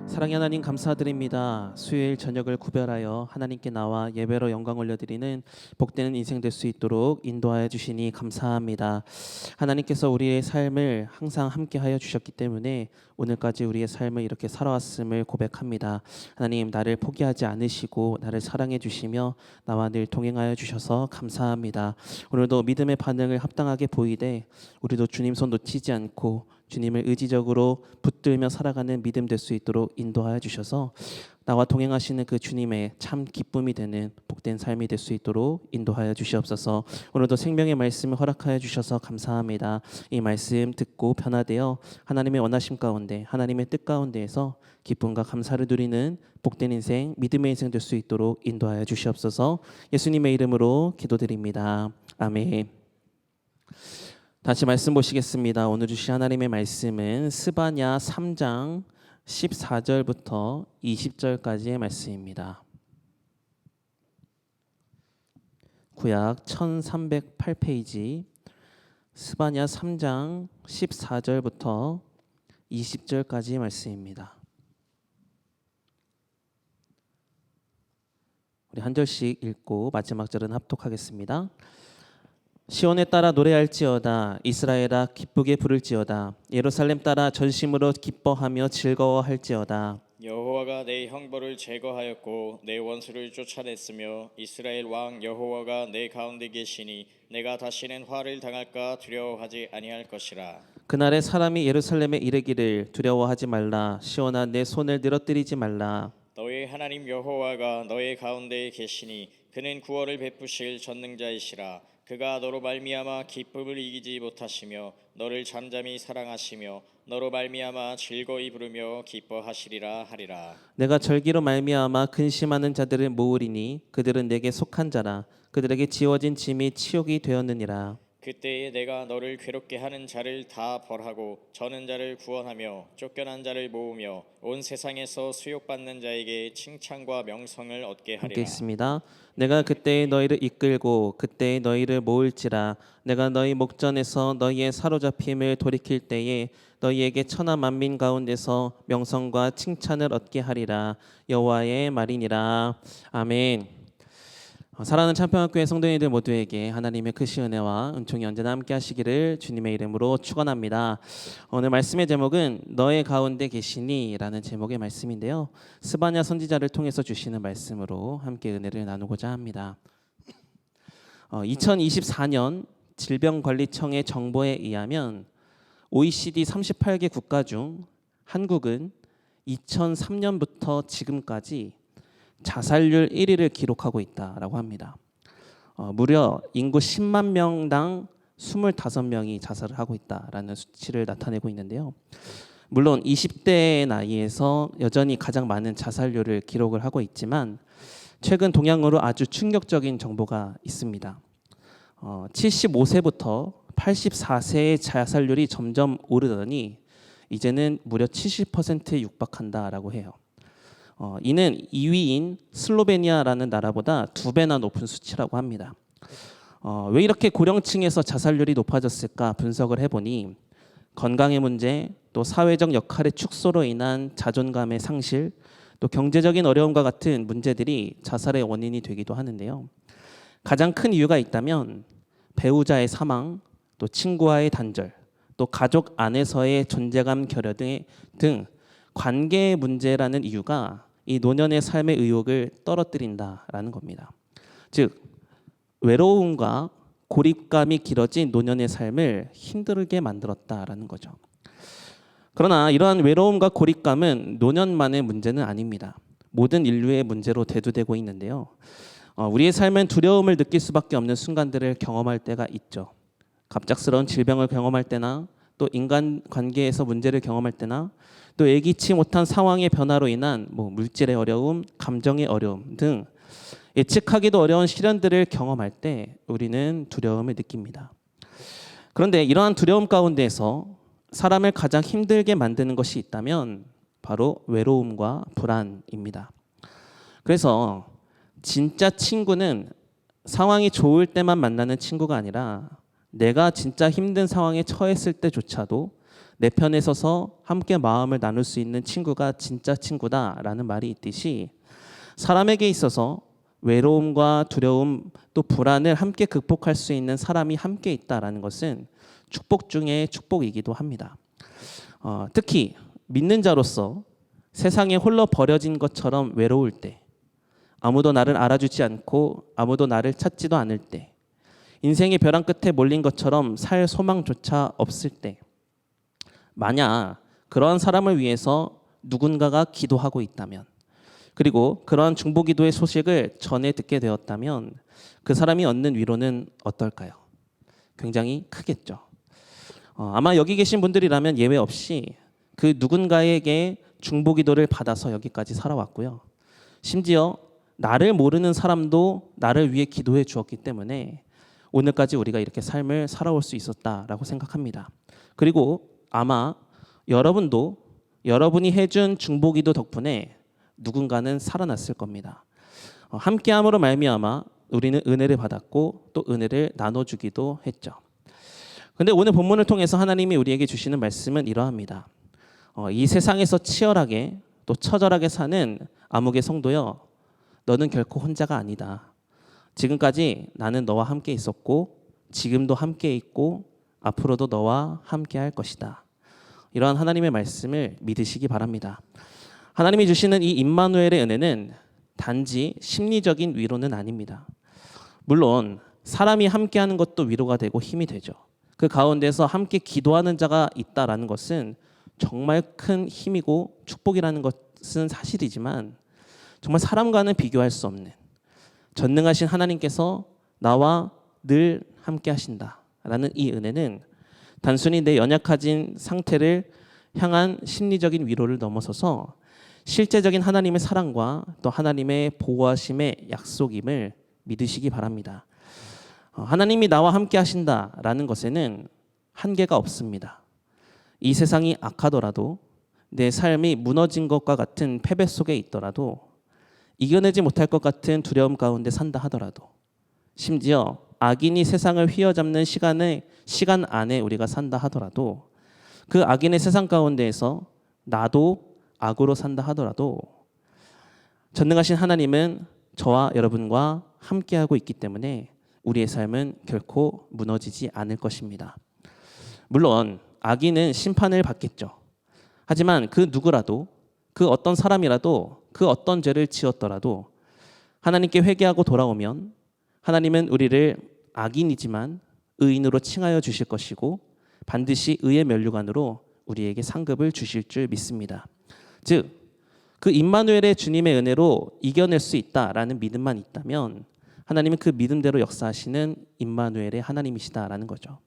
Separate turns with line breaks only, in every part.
사랑의 하나님 감사드립니다. 수요일 저녁을 구별하여 하나님께 나와 예배로 영광 올려드리는 복되는 인생 될 수 있도록 인도하여 주시니 감사합니다. 하나님께서 우리의 삶을 항상 함께하여 주셨기 때문에 오늘까지 우리의 삶을 이렇게 살아왔음을 고백합니다. 하나님, 나를 포기하지 않으시고 나를 사랑해 주시며 나와 늘 동행하여 주셔서 감사합니다. 오늘도 믿음의 반응을 합당하게 보이되 우리도 주님 손 놓치지 않고 주님을 의지적으로 붙들며 살아가는 믿음 될 수 있도록 인도하여 주셔서 나와 동행하시는 그 주님의 참 기쁨이 되는 복된 삶이 될 수 있도록 인도하여 주시옵소서. 오늘도 생명의 말씀을 허락하여 주셔서 감사합니다. 이 말씀 듣고 변화되어 하나님의 원하심 가운데 하나님의 뜻 가운데에서 기쁨과 감사를 누리는 복된 인생, 믿음의 인생 될 수 있도록 인도하여 주시옵소서. 예수님의 이름으로 기도드립니다. 아멘. 다시 말씀 보시겠습니다. 오늘 주신 하나님의 말씀은 스바냐 3장 14절부터 20절까지의 말씀입니다. 구약 1308페이지 스바냐 3장 14절부터 20절까지의 말씀입니다. 우리 한 절씩 읽고 마지막 절은 합독하겠습니다. 시온에 따라 노래할지어다. 이스라엘아 기쁘게 부를지어다. 예루살렘 따라 전심으로 기뻐하며 즐거워할지어다.
여호와가 내 형벌을 제거하였고 내 원수를 쫓아냈으며 이스라엘 왕 여호와가 내 가운데 계시니 내가 다시는 화를 당할까 두려워하지 아니할 것이라.
그날에 사람이 예루살렘에 이르기를 두려워하지 말라. 시온아 내 손을 늘어뜨리지 말라.
너의 하나님 여호와가 너의 가운데 계시니 그는 구원을 베푸실 전능자이시라. 그가 너로 말미암아 기쁨을 이기지 못하시며 너를 잠잠히 사랑하시며 너로 말미암아 즐거이 부르며 기뻐하시리라 하리라.
내가 절기로 말미암아 근심하는 자들을 모으리니 그들은 내게 속한 자라. 그들에게 지워진 짐이 치욕이 되었느니라.
그때에 내가 너를 괴롭게 하는 자를 다 벌하고 저는 자를 구원하며 쫓겨난 자를 모으며 온 세상에서 수욕받는 자에게 칭찬과 명성을 얻게
함께
하리라.
있습니다. 내가 그때에 너희를 이끌고 그때에 너희를 모을지라. 내가 너희 목전에서 너희의 사로잡힘을 돌이킬 때에 너희에게 천하 만민 가운데서 명성과 칭찬을 얻게 하리라. 여호와의 말이니라. 아멘. 사랑하는 참평학교의 성도님들 모두에게 하나님의 크신 은혜와 은총이 언제나 함께 하시기를 주님의 이름으로 축원합니다. 오늘 말씀의 제목은 너의 가운데 계시니 라는 제목의 말씀인데요, 스바냐 선지자를 통해서 주시는 말씀으로 함께 은혜를 나누고자 합니다. 2024년 질병관리청의 정보에 의하면 OECD 38개 국가 중 한국은 2003년부터 지금까지 자살률 1위를 기록하고 있다라고 합니다. 무려 인구 10만 명당 25명이 자살을 하고 있다라는 수치를 나타내고 있는데요. 물론 20대 나이에서 여전히 가장 많은 자살률을 기록을 하고 있지만 최근 동향으로 아주 충격적인 정보가 있습니다. 75세부터 84세의 자살률이 점점 오르더니 이제는 무려 70%에 육박한다라고 해요. 이는 2위인 슬로베니아라는 나라보다 2배나 높은 수치라고 합니다. 왜 이렇게 고령층에서 자살률이 높아졌을까 분석을 해보니 건강의 문제, 또 사회적 역할의 축소로 인한 자존감의 상실, 또 경제적인 어려움과 같은 문제들이 자살의 원인이 되기도 하는데요. 가장 큰 이유가 있다면 배우자의 사망, 또 친구와의 단절, 또 가족 안에서의 존재감 결여 등 관계의 문제라는 이유가 이 노년의 삶의 의욕을 떨어뜨린다라는 겁니다. 즉 외로움과 고립감이 길어진 노년의 삶을 힘들게 만들었다라는 거죠. 그러나 이러한 외로움과 고립감은 노년만의 문제는 아닙니다. 모든 인류의 문제로 대두되고 있는데요. 우리의 삶은 두려움을 느낄 수밖에 없는 순간들을 경험할 때가 있죠. 갑작스러운 질병을 경험할 때나 또 인간관계에서 문제를 경험할 때나 또 예기치 못한 상황의 변화로 인한 물질의 어려움, 감정의 어려움 등 예측하기도 어려운 시련들을 경험할 때 우리는 두려움을 느낍니다. 그런데 이러한 두려움 가운데에서 사람을 가장 힘들게 만드는 것이 있다면 바로 외로움과 불안입니다. 그래서 진짜 친구는 상황이 좋을 때만 만나는 친구가 아니라 내가 진짜 힘든 상황에 처했을 때조차도 내 편에 서서 함께 마음을 나눌 수 있는 친구가 진짜 친구다라는 말이 있듯이 사람에게 있어서 외로움과 두려움 또 불안을 함께 극복할 수 있는 사람이 함께 있다라는 것은 축복 중에 축복이기도 합니다. 특히 믿는 자로서 세상에 홀로 버려진 것처럼 외로울 때, 아무도 나를 알아주지 않고 아무도 나를 찾지도 않을 때, 인생의 벼랑 끝에 몰린 것처럼 살 소망조차 없을 때, 만약 그러한 사람을 위해서 누군가가 기도하고 있다면, 그리고 그러한 중보기도의 소식을 전해 듣게 되었다면 그 사람이 얻는 위로는 어떨까요? 굉장히 크겠죠. 아마 여기 계신 분들이라면 예외 없이 그 누군가에게 중보기도를 받아서 여기까지 살아왔고요. 심지어 나를 모르는 사람도 나를 위해 기도해 주었기 때문에 오늘까지 우리가 이렇게 삶을 살아올 수 있었다라고 생각합니다. 그리고 아마 여러분도 여러분이 해준 중보기도 덕분에 누군가는 살아났을 겁니다. 함께함으로 말미암아 우리는 은혜를 받았고 또 은혜를 나눠주기도 했죠. 근데 오늘 본문을 통해서 하나님이 우리에게 주시는 말씀은 이러합니다. 이 세상에서 치열하게 또 처절하게 사는 암흑의 성도여, 너는 결코 혼자가 아니다. 지금까지 나는 너와 함께 있었고 지금도 함께 있고 앞으로도 너와 함께 할 것이다. 이러한 하나님의 말씀을 믿으시기 바랍니다. 하나님이 주시는 이 임마누엘의 은혜는 단지 심리적인 위로는 아닙니다. 물론 사람이 함께하는 것도 위로가 되고 힘이 되죠. 그 가운데서 함께 기도하는 자가 있다라는 것은 정말 큰 힘이고 축복이라는 것은 사실이지만 정말 사람과는 비교할 수 없는 전능하신 하나님께서 나와 늘 함께 하신다라는 이 은혜는 단순히 내 연약해진 상태를 향한 심리적인 위로를 넘어서서 실제적인 하나님의 사랑과 또 하나님의 보호하심의 약속임을 믿으시기 바랍니다. 하나님이 나와 함께 하신다라는 것에는 한계가 없습니다. 이 세상이 악하더라도 내 삶이 무너진 것과 같은 패배 속에 있더라도 이겨내지 못할 것 같은 두려움 가운데 산다 하더라도 심지어 악인이 세상을 휘어잡는 시간 안에 우리가 산다 하더라도 그 악인의 세상 가운데에서 나도 악으로 산다 하더라도 전능하신 하나님은 저와 여러분과 함께하고 있기 때문에 우리의 삶은 결코 무너지지 않을 것입니다. 물론 악인은 심판을 받겠죠. 하지만 그 누구라도 그 어떤 사람이라도 그 어떤 죄를 지었더라도 하나님께 회개하고 돌아오면 하나님은 우리를 악인이지만 의인으로 칭하여 주실 것이고 반드시 의의 면류관으로 우리에게 상급을 주실 줄 믿습니다. 즉, 그 임마누엘의 주님의 은혜로 이겨낼 수 있다라는 믿음만 있다면 하나님은 그 믿음대로 역사하시는 임마누엘의 하나님이시다라는 거죠.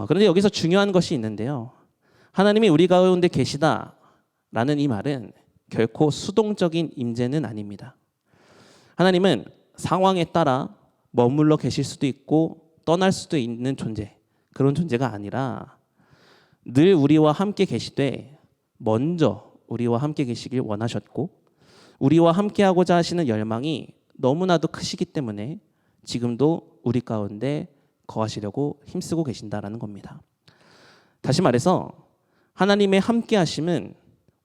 그런데 여기서 중요한 것이 있는데요. 하나님이 우리 가운데 계시다라는 이 말은 결코 수동적인 임재는 아닙니다. 하나님은 상황에 따라 머물러 계실 수도 있고 떠날 수도 있는 존재, 그런 존재가 아니라 늘 우리와 함께 계시되 먼저 우리와 함께 계시길 원하셨고 우리와 함께하고자 하시는 열망이 너무나도 크시기 때문에 지금도 우리 가운데 거하시려고 힘쓰고 계신다라는 겁니다. 다시 말해서 하나님의 함께하심은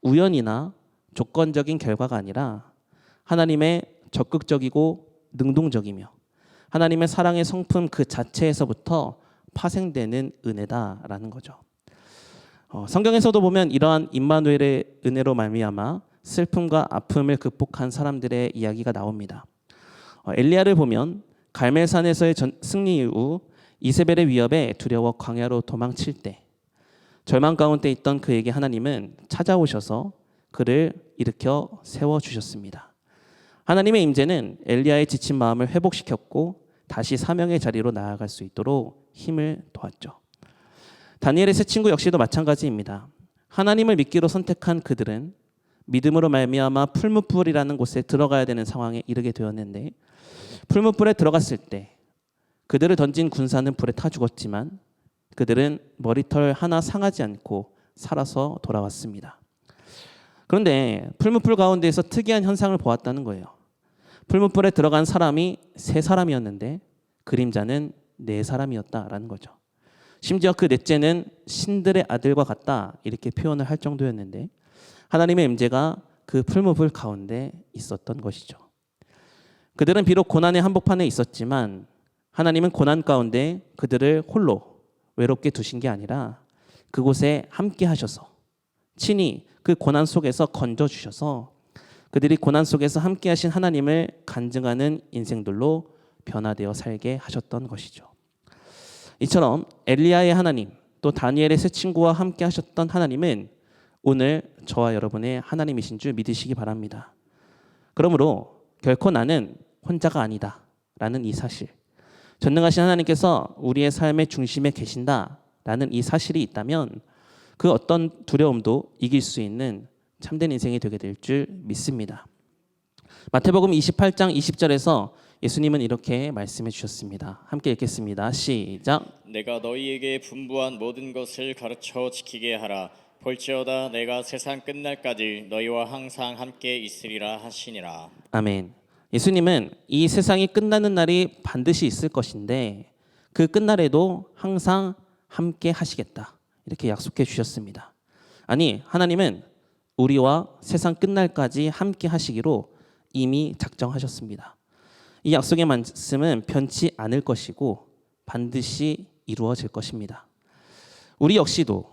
우연이나 조건적인 결과가 아니라 하나님의 적극적이고 능동적이며 하나님의 사랑의 성품 그 자체에서부터 파생되는 은혜다라는 거죠. 성경에서도 보면 이러한 임마누엘의 은혜로 말미암아 슬픔과 아픔을 극복한 사람들의 이야기가 나옵니다. 엘리야를 보면 갈멜산에서의 승리 이후 이세벨의 위협에 두려워 광야로 도망칠 때 절망 가운데 있던 그에게 하나님은 찾아오셔서 그를 일으켜 세워주셨습니다. 하나님의 임재는 엘리야의 지친 마음을 회복시켰고 다시 사명의 자리로 나아갈 수 있도록 힘을 도왔죠. 다니엘의 세 친구 역시도 마찬가지입니다. 하나님을 믿기로 선택한 그들은 믿음으로 말미암아 풀무불이라는 곳에 들어가야 되는 상황에 이르게 되었는데 풀무불에 들어갔을 때 그들을 던진 군사는 불에 타 죽었지만 그들은 머리털 하나 상하지 않고 살아서 돌아왔습니다. 그런데 풀무불 가운데에서 특이한 현상을 보았다는 거예요. 풀무불에 들어간 사람이 3사람이었는데 그림자는 4사람이었다라는 거죠. 심지어 그 넷째는 신들의 아들과 같다 이렇게 표현을 할 정도였는데 하나님의 임재가 그 풀무불 가운데 있었던 것이죠. 그들은 비록 고난의 한복판에 있었지만 하나님은 고난 가운데 그들을 홀로 외롭게 두신 게 아니라 그곳에 함께 하셔서 친히 그 고난 속에서 건져주셔서 그들이 고난 속에서 함께 하신 하나님을 간증하는 인생들로 변화되어 살게 하셨던 것이죠. 이처럼 엘리야의 하나님 또 다니엘의 세 친구와 함께 하셨던 하나님은 오늘 저와 여러분의 하나님이신 줄 믿으시기 바랍니다. 그러므로 결코 나는 혼자가 아니다 라는 이 사실, 전능하신 하나님께서 우리의 삶의 중심에 계신다라는 이 사실이 있다면 그 어떤 두려움도 이길 수 있는 참된 인생이 되게 될 줄 믿습니다. 마태복음 28장 20절에서 예수님은 이렇게 말씀해 주셨습니다. 함께 읽겠습니다. 시작.
내가 너희에게 분부한 모든 것을 가르쳐 지키게 하라. 볼지어다 내가 세상 끝날까지 너희와 항상 함께 있으리라 하시니라.
아멘. 예수님은 이 세상이 끝나는 날이 반드시 있을 것인데 그 끝날에도 항상 함께 하시겠다 이렇게 약속해 주셨습니다. 아니, 하나님은 우리와 세상 끝날까지 함께 하시기로 이미 작정하셨습니다. 이 약속의 말씀은 변치 않을 것이고 반드시 이루어질 것입니다. 우리 역시도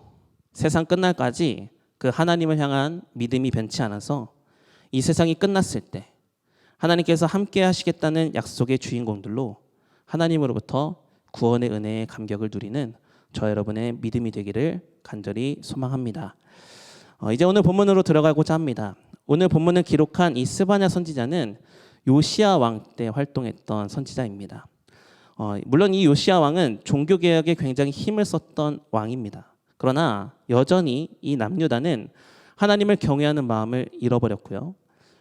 세상 끝날까지 그 하나님을 향한 믿음이 변치 않아서 이 세상이 끝났을 때 하나님께서 함께 하시겠다는 약속의 주인공들로 하나님으로부터 구원의 은혜의 감격을 누리는 저 여러분의 믿음이 되기를 간절히 소망합니다. 이제 오늘 본문으로 들어가고자 합니다. 오늘 본문을 기록한 이 스바냐 선지자는 요시야 왕 때 활동했던 선지자입니다. 물론 이 요시야 왕은 종교개혁에 굉장히 힘을 썼던 왕입니다. 그러나 여전히 이 남유다는 하나님을 경외하는 마음을 잃어버렸고요.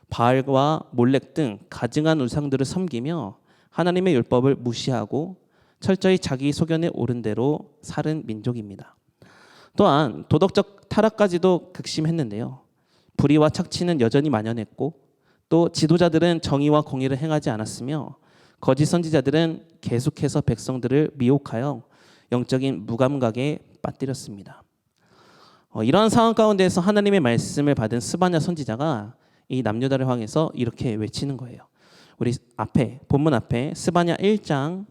바알과 몰렉 등 가증한 우상들을 섬기며 하나님의 율법을 무시하고 철저히 자기 소견에 오른 대로 살은 민족입니다. 또한 도덕적 타락까지도 극심했는데요. 불의와 착취는 여전히 만연했고 또 지도자들은 정의와 공의를 행하지 않았으며 거짓 선지자들은 계속해서 백성들을 미혹하여 영적인 무감각에 빠뜨렸습니다. 이러한 상황 가운데에서 하나님의 말씀을 받은 스바냐 선지자가 이 남유다를 향해서 이렇게 외치는 거예요. 우리 앞에 본문 앞에 스바냐 1장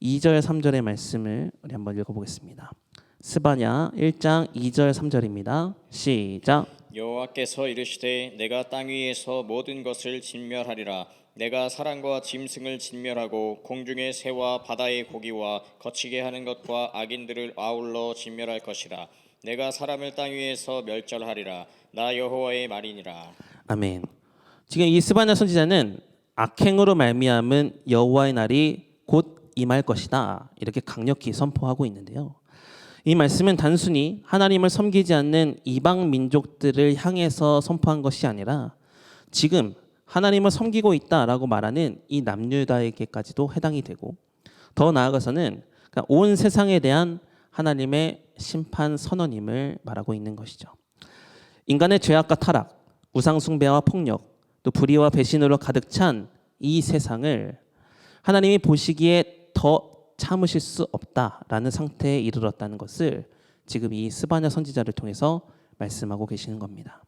2절 3절의 말씀을 우리 한번 읽어보겠습니다. 스바냐 1장 2절 3절입니다. 시작.
여호와께서 이르시되 내가 땅 위에서 모든 것을 진멸하리라. 내가 사람과 짐승을 진멸하고 공중의 새와 바다의 고기와 거치게 하는 것과 악인들을 아울러 진멸할 것이라. 내가 사람을 땅 위에서 멸절하리라. 나 여호와의 말이니라.
아멘. 지금 이 스바냐 선지자는 악행으로 말미암은 여호와의 날이 곧 임할 것이다 이렇게 강력히 선포하고 있는데요. 이 말씀은 단순히 하나님을 섬기지 않는 이방 민족들을 향해서 선포한 것이 아니라 지금 하나님을 섬기고 있다라고 말하는 이 남유다에게까지도 해당이 되고 더 나아가서는 온 세상에 대한 하나님의 심판 선언임을 말하고 있는 것이죠. 인간의 죄악과 타락, 우상 숭배와 폭력, 또 불의와 배신으로 가득 찬 이 세상을 하나님이 보시기에 더 참으실 수 없다라는 상태에 이르렀다는 것을 지금 이 스바냐 선지자를 통해서 말씀하고 계시는 겁니다.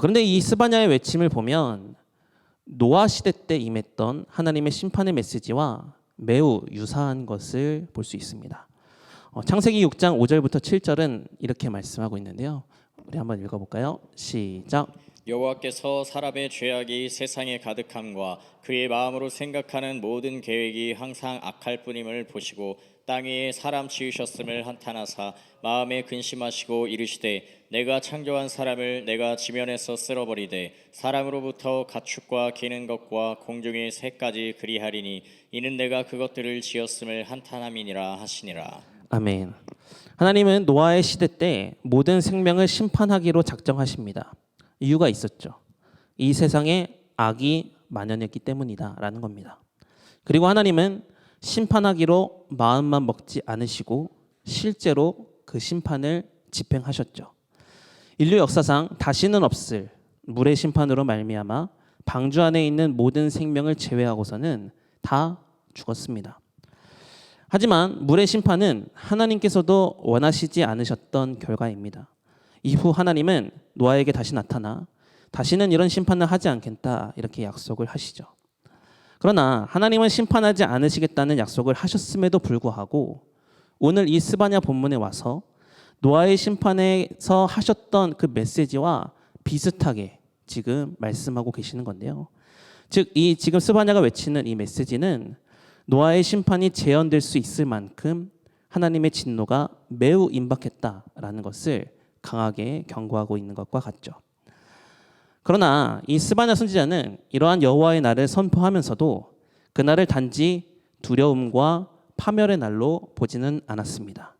그런데 이 스바냐의 외침을 보면 노아 시대 때 임했던 하나님의 심판의 메시지와 매우 유사한 것을 볼 수 있습니다. 창세기 6장 5절부터 7절은 이렇게 말씀하고 있는데요. 우리 한번 읽어볼까요? 시작.
여호와께서 사람의 죄악이 세상에 가득함과 그의 마음으로 생각하는 모든 계획이 항상 악할 뿐임을 보시고 땅 위에 사람 지으셨음을 한탄하사 마음에 근심하시고 이르시되 내가 창조한 사람을 내가 지면에서 쓸어버리되 사람으로부터 가축과 기는 것과 공중의 새까지 그리하리니 이는 내가 그것들을 지었음을 한탄함이니라 하시니라.
아멘. 하나님은 노아의 시대 때 모든 생명을 심판하기로 작정하십니다. 이유가 있었죠. 이 세상에 악이 만연했기 때문이다라는 겁니다. 그리고 하나님은 심판하기로 마음만 먹지 않으시고 실제로 그 심판을 집행하셨죠. 인류 역사상 다시는 없을 물의 심판으로 말미암아 방주 안에 있는 모든 생명을 제외하고서는 다 죽었습니다. 하지만 물의 심판은 하나님께서도 원하시지 않으셨던 결과입니다. 이후 하나님은 노아에게 다시 나타나 다시는 이런 심판을 하지 않겠다 이렇게 약속을 하시죠. 그러나 하나님은 심판하지 않으시겠다는 약속을 하셨음에도 불구하고 오늘 이 스바냐 본문에 와서 노아의 심판에서 하셨던 그 메시지와 비슷하게 지금 말씀하고 계시는 건데요. 즉, 이 지금 스바냐가 외치는 이 메시지는 노아의 심판이 재현될 수 있을 만큼 하나님의 진노가 매우 임박했다라는 것을 강하게 경고하고 있는 것과 같죠. 그러나 이 스바냐 선지자는 이러한 여호와의 날을 선포하면서도 그날을 단지 두려움과 파멸의 날로 보지는 않았습니다.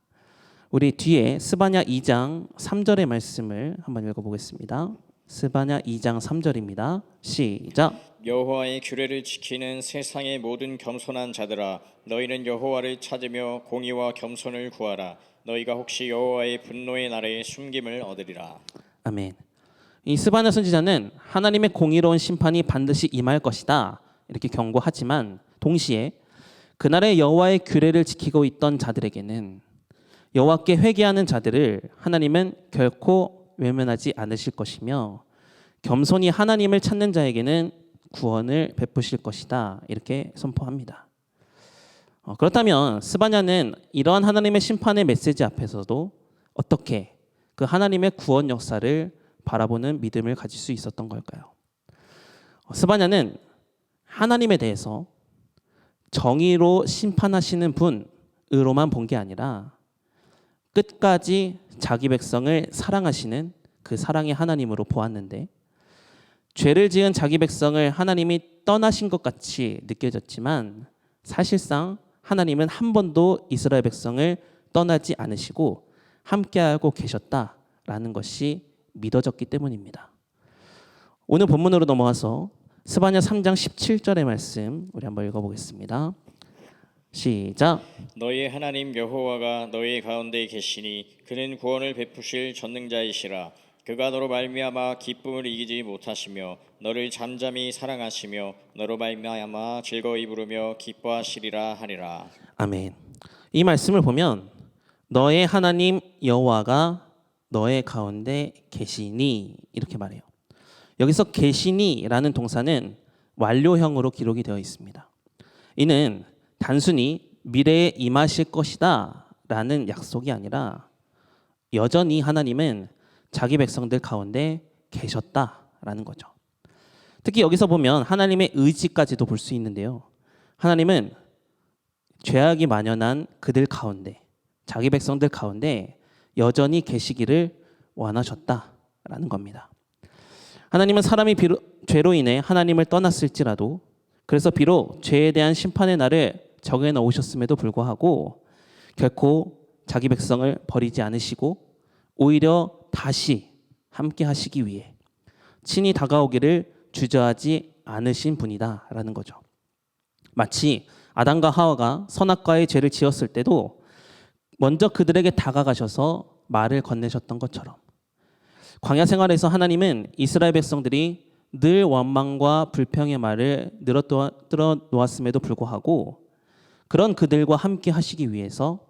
우리 뒤에 스바냐 2장 3절의 말씀을 한번 읽어보겠습니다. 스바냐 2장 3절입니다. 시작.
여호와의 규례를 지키는 세상의 모든 겸손한 자들아, 너희는 여호와를 찾으며 공의와 겸손을 구하라. 너희가 혹시 여호와의 분노의 날에 숨김을 얻으리라.
아멘. 이 스바냐 선지자는 하나님의 공의로운 심판이 반드시 임할 것이다 이렇게 경고하지만 동시에 그날의 여호와의 규례를 지키고 있던 자들에게는 여호와께 회개하는 자들을 하나님은 결코 외면하지 않으실 것이며 겸손히 하나님을 찾는 자에게는 구원을 베푸실 것이다 이렇게 선포합니다. 그렇다면 스바냐는 이러한 하나님의 심판의 메시지 앞에서도 어떻게 그 하나님의 구원 역사를 바라보는 믿음을 가질 수 있었던 걸까요? 스바냐는 하나님에 대해서 정의로 심판하시는 분으로만 본 게 아니라 끝까지 자기 백성을 사랑하시는 그 사랑의 하나님으로 보았는데 죄를 지은 자기 백성을 하나님이 떠나신 것 같이 느껴졌지만 사실상 하나님은 한 번도 이스라엘 백성을 떠나지 않으시고 함께하고 계셨다라는 것이 믿어졌기 때문입니다. 오늘 본문으로 넘어와서 스바냐 3장 17절의 말씀 우리 한번 읽어보겠습니다. 시작.
너희 하나님 여호와가 너희 가운데 계시니 그는 구원을 베푸실 전능자이시라. 그가 너로 말미암아 기쁨을 이기지 못하시며 너를 잠잠히 사랑하시며 너로 말미암아 즐거이 부르며 기뻐하시리라 하리라.
아멘. 이 말씀을 보면 너의 하나님 여호와가 너의 가운데 계시니 이렇게 말해요. 여기서 계시니라는 동사는 완료형으로 기록이 되어 있습니다. 이는 단순히 미래에 임하실 것이다 라는 약속이 아니라 여전히 하나님은 자기 백성들 가운데 계셨다라는 거죠. 특히 여기서 보면 하나님의 의지까지도 볼 수 있는데요. 하나님은 죄악이 만연한 그들 가운데 자기 백성들 가운데 여전히 계시기를 원하셨다라는 겁니다. 하나님은 사람이 죄로 인해 하나님을 떠났을지라도 그래서 비록 죄에 대한 심판의 날을 정해 놓으셨음에도 불구하고 결코 자기 백성을 버리지 않으시고 오히려 다시 함께 하시기 위해 친히 다가오기를 주저하지 않으신 분이다라는 거죠. 마치 아담과 하와가 선악과의 죄를 지었을 때도 먼저 그들에게 다가가셔서 말을 건네셨던 것처럼 광야 생활에서 하나님은 이스라엘 백성들이 늘 원망과 불평의 말을 늘어뜨려 놓았음에도 불구하고 그런 그들과 함께 하시기 위해서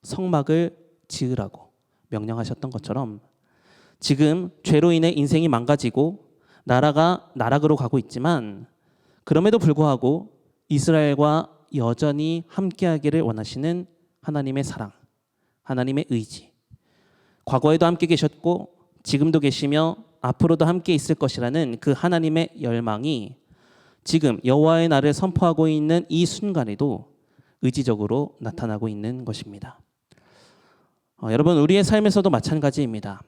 성막을 지으라고 명령하셨던 것처럼 지금 죄로 인해 인생이 망가지고 나라가 나락으로 가고 있지만 그럼에도 불구하고 이스라엘과 여전히 함께하기를 원하시는 하나님의 사랑, 하나님의 의지, 과거에도 함께 계셨고 지금도 계시며 앞으로도 함께 있을 것이라는 그 하나님의 열망이 지금 여호와의 날을 선포하고 있는 이 순간에도 의지적으로 나타나고 있는 것입니다. 여러분, 우리의 삶에서도 마찬가지입니다.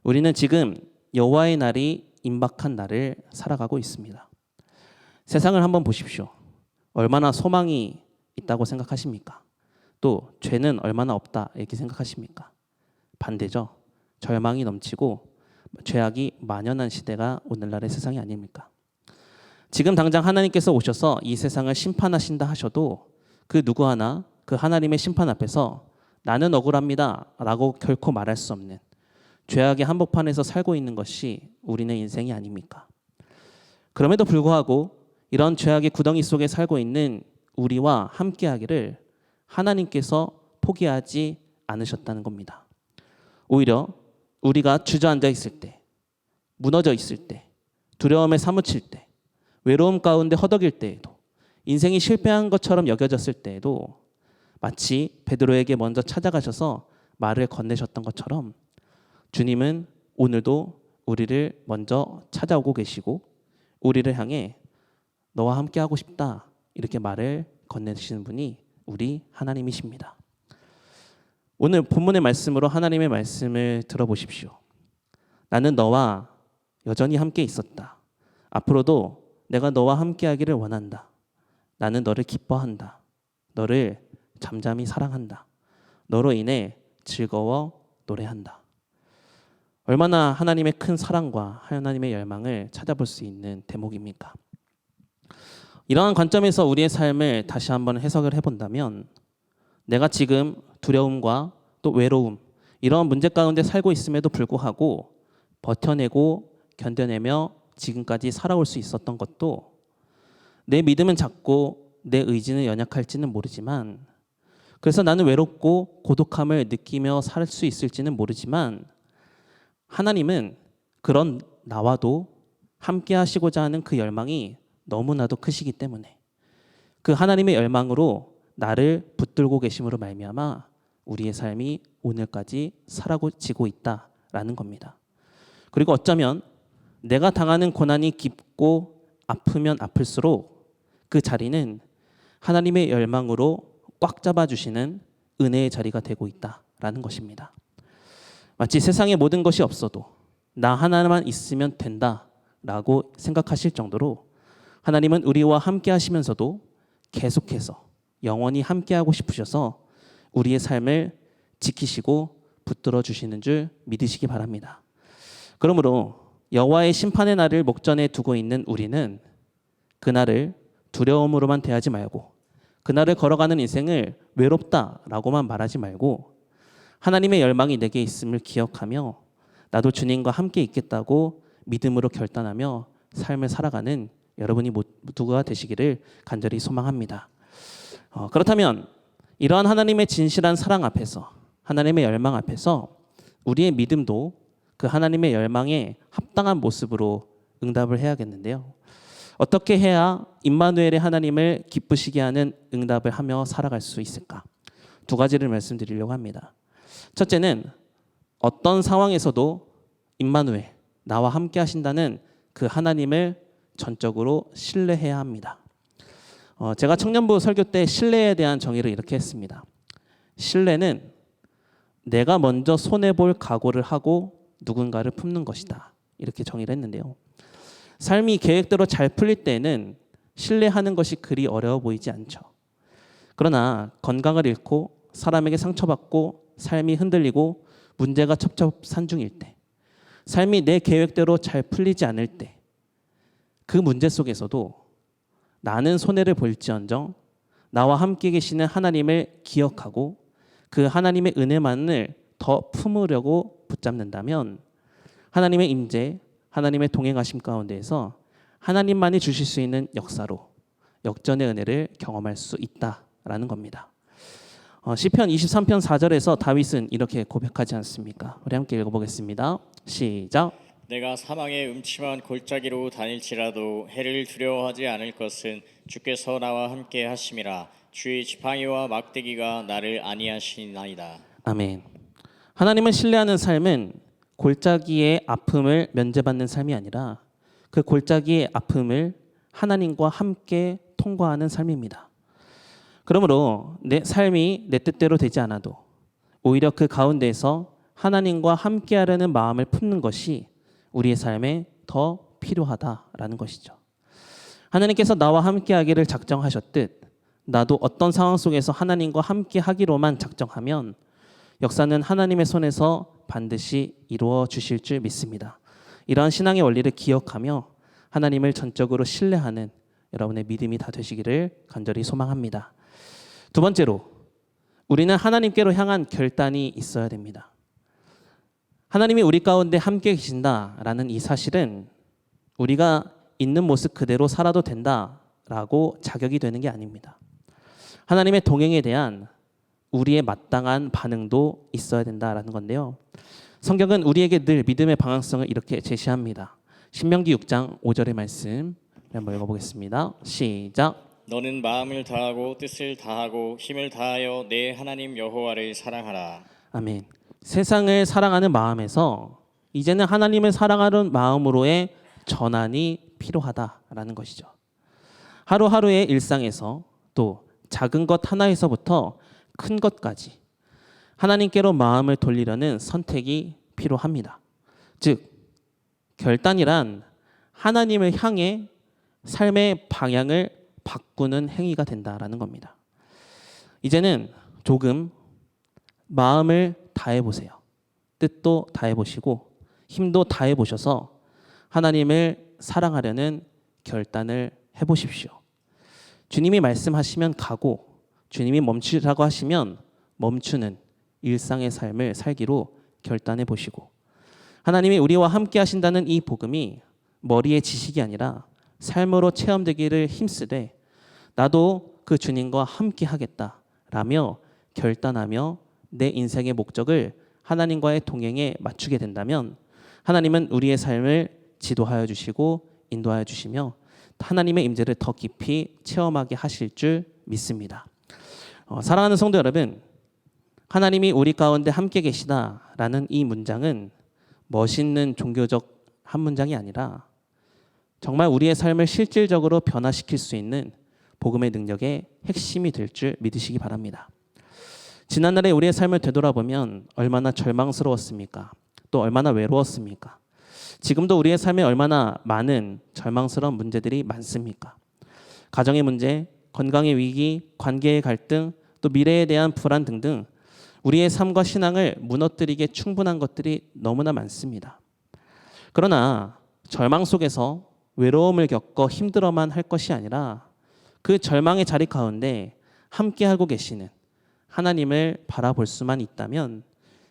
우리는 지금 여호와의 날이 임박한 날을 살아가고 있습니다. 세상을 한번 보십시오. 얼마나 소망이 있다고 생각하십니까? 또 죄는 얼마나 없다 이렇게 생각하십니까? 반대죠. 절망이 넘치고 죄악이 만연한 시대가 오늘날의 세상이 아닙니까? 지금 당장 하나님께서 오셔서 이 세상을 심판하신다 하셔도 그 누구 하나 그 하나님의 심판 앞에서 나는 억울합니다 라고 결코 말할 수 없는 죄악의 한복판에서 살고 있는 것이 우리의 인생이 아닙니까? 그럼에도 불구하고 이런 죄악의 구덩이 속에 살고 있는 우리와 함께하기를 하나님께서 포기하지 않으셨다는 겁니다. 오히려 우리가 주저앉아 있을 때, 무너져 있을 때, 두려움에 사무칠 때, 외로움 가운데 허덕일 때에도, 인생이 실패한 것처럼 여겨졌을 때에도 마치 베드로에게 먼저 찾아가셔서 말을 건네셨던 것처럼 주님은 오늘도 우리를 먼저 찾아오고 계시고 우리를 향해 너와 함께 하고 싶다 이렇게 말을 건네시는 분이 우리 하나님이십니다. 오늘 본문의 말씀으로 하나님의 말씀을 들어보십시오. 나는 너와 여전히 함께 있었다. 앞으로도 내가 너와 함께 하기를 원한다. 나는 너를 기뻐한다. 너를 잠잠히 사랑한다. 너로 인해 즐거워 노래한다. 얼마나 하나님의 큰 사랑과 하나님의 열망을 찾아볼 수 있는 대목입니까? 이러한 관점에서 우리의 삶을 다시 한번 해석을 해본다면 내가 지금 두려움과 또 외로움 이런 문제 가운데 살고 있음에도 불구하고 버텨내고 견뎌내며 지금까지 살아올 수 있었던 것도 내 믿음은 작고 내 의지는 연약할지는 모르지만 그래서 나는 외롭고 고독함을 느끼며 살 수 있을지는 모르지만 하나님은 그런 나와도 함께 하시고자 하는 그 열망이 너무나도 크시기 때문에 그 하나님의 열망으로 나를 붙들고 계심으로 말미암아 우리의 삶이 오늘까지 살아지고 있다라는 겁니다. 그리고 어쩌면 내가 당하는 고난이 깊고 아프면 아플수록 그 자리는 하나님의 열망으로 꽉 잡아주시는 은혜의 자리가 되고 있다라는 것입니다. 마치 세상에 모든 것이 없어도 나 하나만 있으면 된다라고 생각하실 정도로 하나님은 우리와 함께 하시면서도 계속해서 영원히 함께하고 싶으셔서 우리의 삶을 지키시고 붙들어 주시는 줄 믿으시기 바랍니다. 그러므로 여호와의 심판의 날을 목전에 두고 있는 우리는 그날을 두려움으로만 대하지 말고 그날을 걸어가는 인생을 외롭다라고만 말하지 말고 하나님의 열망이 내게 있음을 기억하며 나도 주님과 함께 있겠다고 믿음으로 결단하며 삶을 살아가는 여러분이 모두가 되시기를 간절히 소망합니다. 그렇다면 이러한 하나님의 진실한 사랑 앞에서 하나님의 열망 앞에서 우리의 믿음도 그 하나님의 열망에 합당한 모습으로 응답을 해야겠는데요. 어떻게 해야 임마누엘의 하나님을 기쁘시게 하는 응답을 하며 살아갈 수 있을까? 두 가지를 말씀드리려고 합니다. 첫째는 어떤 상황에서도 임마누엘, 나와 함께 하신다는 그 하나님을 전적으로 신뢰해야 합니다. 제가 청년부 설교 때 신뢰에 대한 정의를 이렇게 했습니다. 신뢰는 내가 먼저 손해볼 각오를 하고 누군가를 품는 것이다. 이렇게 정의를 했는데요. 삶이 계획대로 잘 풀릴 때에는 신뢰하는 것이 그리 어려워 보이지 않죠. 그러나 건강을 잃고 사람에게 상처받고 삶이 흔들리고 문제가 첩첩산중일 때, 삶이 내 계획대로 잘 풀리지 않을 때 그 문제 속에서도 나는 손해를 볼지언정 나와 함께 계시는 하나님을 기억하고 그 하나님의 은혜만을 더 품으려고 붙잡는다면 하나님의 임재, 하나님의 동행하심 가운데에서 하나님만이 주실 수 있는 역사로 역전의 은혜를 경험할 수 있다라는 겁니다. 시편 23편 4절에서 다윗은 이렇게 고백하지 않습니까? 우리 함께 읽어보겠습니다. 시작.
내가 사망의 음침한 골짜기로 다닐지라도 해를 두려워하지 않을 것은 주께서 나와 함께 하심이라. 주의 지팡이와 막대기가 나를 안위하시나이다.
아멘. 하나님을 신뢰하는 삶은 골짜기의 아픔을 면제받는 삶이 아니라 그 골짜기의 아픔을 하나님과 함께 통과하는 삶입니다. 그러므로 내 삶이 내 뜻대로 되지 않아도 오히려 그 가운데에서 하나님과 함께하려는 마음을 품는 것이 우리의 삶에 더 필요하다라는 것이죠. 하나님께서 나와 함께하기를 작정하셨듯 나도 어떤 상황 속에서 하나님과 함께하기로만 작정하면 역사는 하나님의 손에서 반드시 이루어 주실 줄 믿습니다. 이러한 신앙의 원리를 기억하며 하나님을 전적으로 신뢰하는 여러분의 믿음이 다 되시기를 간절히 소망합니다. 두 번째로 우리는 하나님께로 향한 결단이 있어야 됩니다. 하나님이 우리 가운데 함께 계신다라는 이 사실은 우리가 있는 모습 그대로 살아도 된다라고 자격이 되는 게 아닙니다. 하나님의 동행에 대한 우리의 마땅한 반응도 있어야 된다라는 건데요. 성경은 우리에게 늘 믿음의 방향성을 이렇게 제시합니다. 신명기 6장 5절의 말씀 한번 읽어보겠습니다. 시작.
너는 마음을 다하고 뜻을 다하고 힘을 다하여 내 하나님 여호와를 사랑하라.
아멘. 세상을 사랑하는 마음에서 이제는 하나님을 사랑하는 마음으로의 전환이 필요하다라는 것이죠. 하루하루의 일상에서 또 작은 것 하나에서부터 큰 것까지 하나님께로 마음을 돌리려는 선택이 필요합니다. 즉 결단이란 하나님을 향해 삶의 방향을 바꾸는 행위가 된다라는 겁니다. 이제는 조금 마음을 다해 보세요. 뜻도 다해 보시고 힘도 다해 보셔서 하나님을 사랑하려는 결단을 해 보십시오. 주님이 말씀하시면 가고 주님이 멈추라고 하시면 멈추는 일상의 삶을 살기로 결단해 보시고 하나님이 우리와 함께 하신다는 이 복음이 머리의 지식이 아니라 삶으로 체험되기를 힘쓰되 나도 그 주님과 함께 하겠다라며 결단하며 내 인생의 목적을 하나님과의 동행에 맞추게 된다면 하나님은 우리의 삶을 지도하여 주시고 인도하여 주시며 하나님의 임재를 더 깊이 체험하게 하실 줄 믿습니다. 사랑하는 성도 여러분, 하나님이 우리 가운데 함께 계시다라는 이 문장은 멋있는 종교적 한 문장이 아니라 정말 우리의 삶을 실질적으로 변화시킬 수 있는 복음의 능력의 핵심이 될 줄 믿으시기 바랍니다. 지난날에 우리의 삶을 되돌아보면 얼마나 절망스러웠습니까? 또 얼마나 외로웠습니까? 지금도 우리의 삶에 얼마나 많은 절망스러운 문제들이 많습니까? 가정의 문제, 건강의 위기, 관계의 갈등, 또 미래에 대한 불안 등등 우리의 삶과 신앙을 무너뜨리기에 충분한 것들이 너무나 많습니다. 그러나 절망 속에서 외로움을 겪어 힘들어만 할 것이 아니라 그 절망의 자리 가운데 함께하고 계시는 하나님을 바라볼 수만 있다면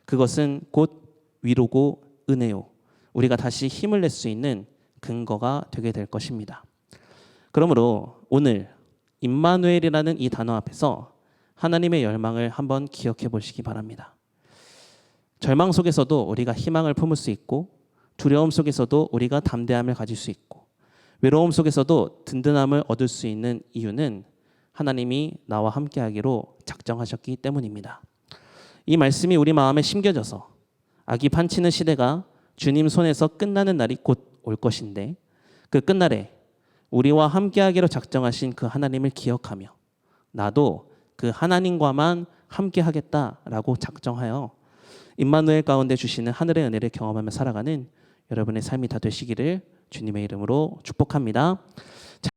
그것은 곧 위로고 은혜요. 우리가 다시 힘을 낼 수 있는 근거가 되게 될 것입니다. 그러므로 오늘 임마누엘이라는 이 단어 앞에서 하나님의 열망을 한번 기억해 보시기 바랍니다. 절망 속에서도 우리가 희망을 품을 수 있고 두려움 속에서도 우리가 담대함을 가질 수 있고 외로움 속에서도 든든함을 얻을 수 있는 이유는 하나님이 나와 함께하기로 작정하셨기 때문입니다. 이 말씀이 우리 마음에 심겨져서 악이 판치는 시대가 주님 손에서 끝나는 날이 곧 올 것인데 그 끝날에 우리와 함께하기로 작정하신 그 하나님을 기억하며 나도 그 하나님과만 함께하겠다라고 작정하여 임마누엘 가운데 주시는 하늘의 은혜를 경험하며 살아가는 여러분의 삶이 다 되시기를 주님의 이름으로 축복합니다.